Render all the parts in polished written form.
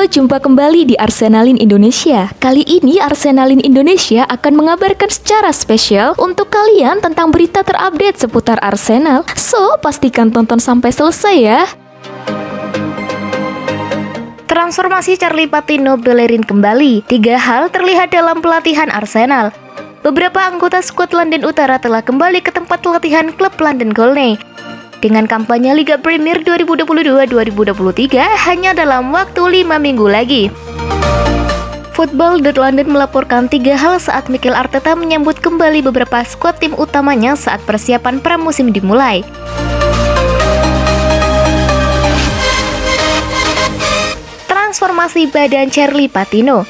jumpa kembali di Arsenalin Indonesia. Kali ini Arsenalin Indonesia akan mengabarkan secara spesial untuk kalian tentang berita terupdate seputar Arsenal. So, pastikan tonton sampai selesai ya. Transformasi Charlie Patino Bellerin kembali. 3 hal terlihat dalam pelatihan Arsenal. Beberapa anggota skuad London Utara telah kembali ke tempat latihan klub London Colney. Dengan kampanye Liga Premier 2022-2023 hanya dalam waktu 5 minggu lagi. Football.London melaporkan 3 hal saat Mikel Arteta menyambut kembali beberapa skuad tim utamanya saat persiapan pramusim dimulai. Transformasi badan Charlie Patino.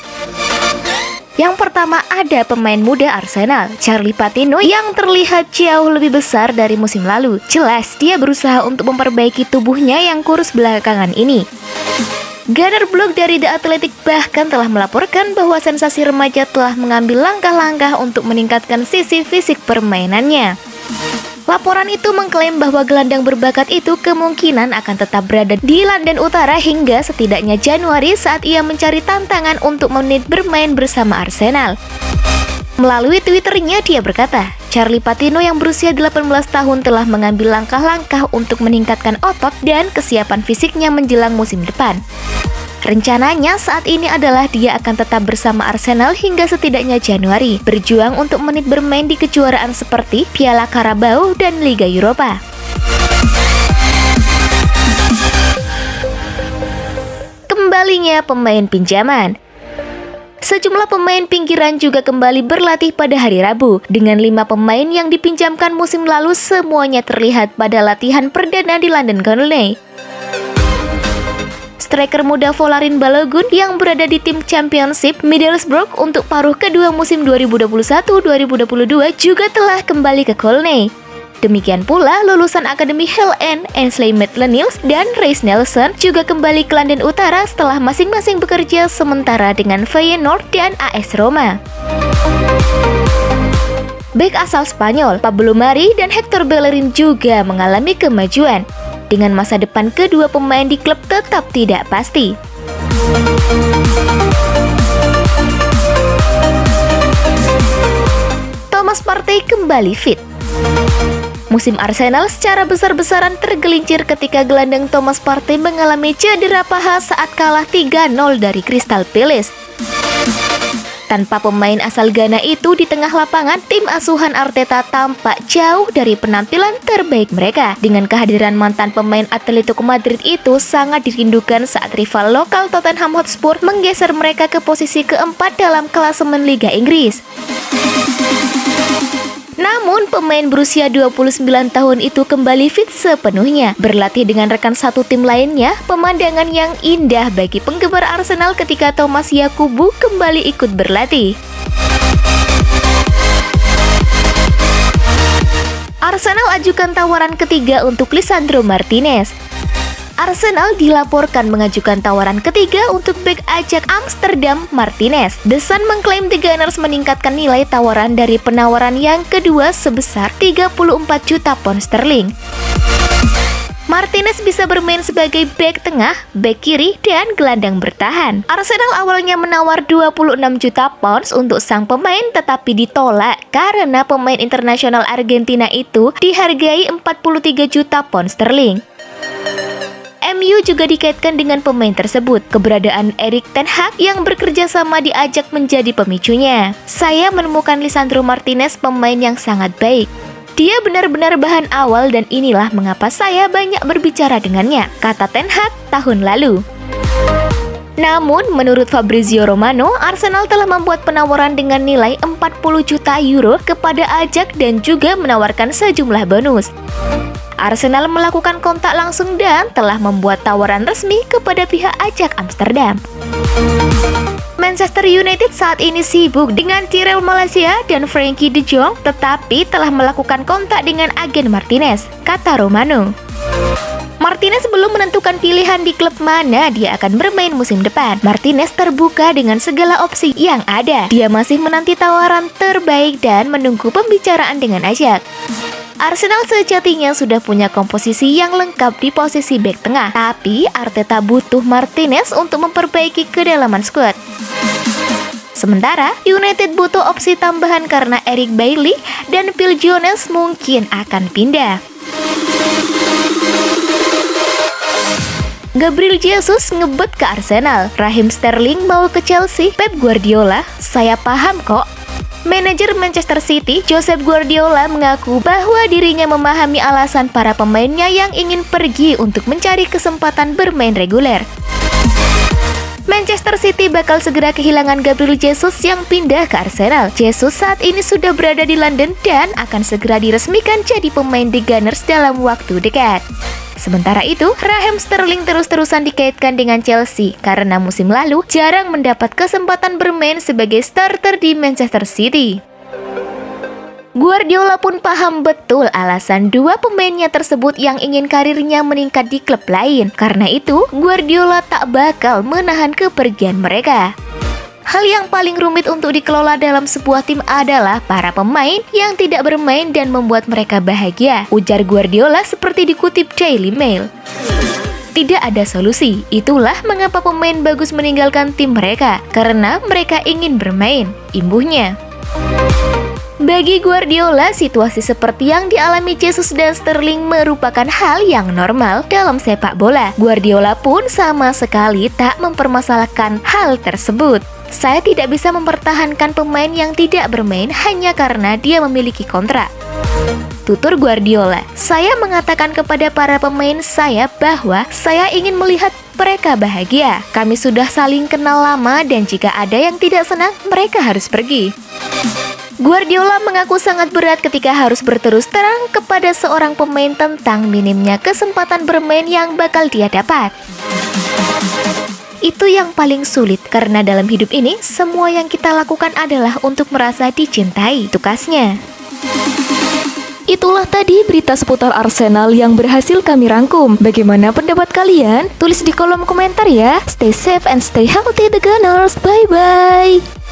Yang pertama ada pemain muda Arsenal, Charlie Patino, yang terlihat jauh lebih besar dari musim lalu. Jelas dia berusaha untuk memperbaiki tubuhnya yang kurus belakangan ini. Gunnar Blog dari The Athletic bahkan telah melaporkan bahwa sensasi remaja telah mengambil langkah-langkah untuk meningkatkan sisi fisik permainannya. Laporan itu mengklaim bahwa gelandang berbakat itu kemungkinan akan tetap berada di London Utara hingga setidaknya Januari saat ia mencari tantangan untuk menit bermain bersama Arsenal. Melalui Twitternya dia berkata, Charlie Patino yang berusia 18 tahun telah mengambil langkah-langkah untuk meningkatkan otot dan kesiapan fisiknya menjelang musim depan. Rencananya saat ini adalah dia akan tetap bersama Arsenal hingga setidaknya Januari, berjuang untuk menit bermain di kejuaraan seperti Piala Carabao dan Liga Eropa. Kembalinya pemain pinjaman. Sejumlah pemain pinggiran juga kembali berlatih pada hari Rabu. Dengan 5 pemain yang dipinjamkan musim lalu semuanya terlihat pada latihan perdana di London Colney. Striker muda Folarin Balogun yang berada di tim Championship Middlesbrough untuk paruh kedua musim 2021-2022 juga telah kembali ke Colney. Demikian pula lulusan Akademi Hell End, Ainsley Maitland-Niles dan Reiss Nelson juga kembali ke London Utara setelah masing-masing bekerja sementara dengan Feyenoord dan AS Roma. Bek asal Spanyol, Pablo Mari dan Hector Bellerin juga mengalami kemajuan. Dengan masa depan kedua pemain di klub tetap tidak pasti. Thomas Partey kembali fit. Musim Arsenal secara besar-besaran tergelincir ketika gelandang Thomas Partey mengalami cedera paha saat kalah 3-0 dari Crystal Palace. Tanpa pemain asal Ghana itu di tengah lapangan, tim asuhan Arteta tampak jauh dari penampilan terbaik mereka. Dengan kehadiran mantan pemain Atletico Madrid itu sangat dirindukan saat rival lokal Tottenham Hotspur menggeser mereka ke posisi keempat dalam klasemen Liga Inggris. Namun, pemain berusia 29 tahun itu kembali fit sepenuhnya. Berlatih dengan rekan satu tim lainnya, pemandangan yang indah bagi penggemar Arsenal ketika Thomas Yakubu kembali ikut berlatih. Arsenal ajukan tawaran ketiga untuk Lisandro Martinez. Arsenal dilaporkan mengajukan tawaran ketiga untuk bek Ajax Amsterdam Martinez. The Sun mengklaim The Gunners meningkatkan nilai tawaran dari penawaran yang kedua sebesar 34 juta pound sterling. Martinez bisa bermain sebagai bek tengah, bek kiri, dan gelandang bertahan. Arsenal awalnya menawar 26 juta pounds untuk sang pemain tetapi ditolak karena pemain internasional Argentina itu dihargai 43 juta pound sterling. MU juga dikaitkan dengan pemain tersebut. Keberadaan Erik ten Hag yang bekerja sama di Ajax menjadi pemicunya. Saya menemukan Lisandro Martinez pemain yang sangat baik. Dia benar-benar bahan awal dan inilah mengapa saya banyak berbicara dengannya, kata ten Hag tahun lalu. Namun, menurut Fabrizio Romano, Arsenal telah membuat penawaran dengan nilai 40 juta euro kepada Ajax dan juga menawarkan sejumlah bonus. Arsenal melakukan kontak langsung dan telah membuat tawaran resmi kepada pihak Ajax Amsterdam. Manchester United saat ini sibuk dengan Tyrell Malacia dan Frenkie de Jong, tetapi telah melakukan kontak dengan agen Martinez, kata Romano. Martinez belum menentukan pilihan di klub mana dia akan bermain musim depan. Martinez terbuka dengan segala opsi yang ada. Dia masih menanti tawaran terbaik dan menunggu pembicaraan dengan Ajax. Arsenal sejatinya sudah punya komposisi yang lengkap di posisi bek tengah, tapi Arteta butuh Martinez untuk memperbaiki kedalaman skuad. Sementara United butuh opsi tambahan karena Eric Bailly dan Phil Jones mungkin akan pindah. Gabriel Jesus ngebet ke Arsenal, Raheem Sterling mau ke Chelsea, Pep Guardiola, saya paham kok. Manajer Manchester City, Josep Guardiola mengaku bahwa dirinya memahami alasan para pemainnya yang ingin pergi untuk mencari kesempatan bermain reguler. Manchester City bakal segera kehilangan Gabriel Jesus yang pindah ke Arsenal. Jesus saat ini sudah berada di London dan akan segera diresmikan jadi pemain The Gunners dalam waktu dekat. Sementara itu, Raheem Sterling terus-terusan dikaitkan dengan Chelsea karena musim lalu jarang mendapat kesempatan bermain sebagai starter di Manchester City. Guardiola pun paham betul alasan dua pemainnya tersebut yang ingin karirnya meningkat di klub lain. Karena itu, Guardiola tak bakal menahan kepergian mereka. Hal yang paling rumit untuk dikelola dalam sebuah tim adalah para pemain yang tidak bermain dan membuat mereka bahagia, ujar Guardiola seperti dikutip Daily Mail. Tidak ada solusi, itulah mengapa pemain bagus meninggalkan tim mereka, karena mereka ingin bermain, imbuhnya. Bagi Guardiola, situasi seperti yang dialami Jesus dan Sterling merupakan hal yang normal dalam sepak bola. Guardiola pun sama sekali tak mempermasalahkan hal tersebut. Saya tidak bisa mempertahankan pemain yang tidak bermain hanya karena dia memiliki kontrak, tutur Guardiola. Saya mengatakan kepada para pemain saya bahwa saya ingin melihat mereka bahagia. Kami sudah saling kenal lama dan jika ada yang tidak senang, mereka harus pergi. Guardiola mengaku sangat berat ketika harus berterus terang kepada seorang pemain tentang minimnya kesempatan bermain yang bakal dia dapat. Itu yang paling sulit karena dalam hidup ini semua yang kita lakukan adalah untuk merasa dicintai, tukasnya. Itulah tadi berita seputar Arsenal yang berhasil kami rangkum. Bagaimana pendapat kalian? Tulis di kolom komentar ya. Stay safe and stay healthy The Gunners. Bye-bye.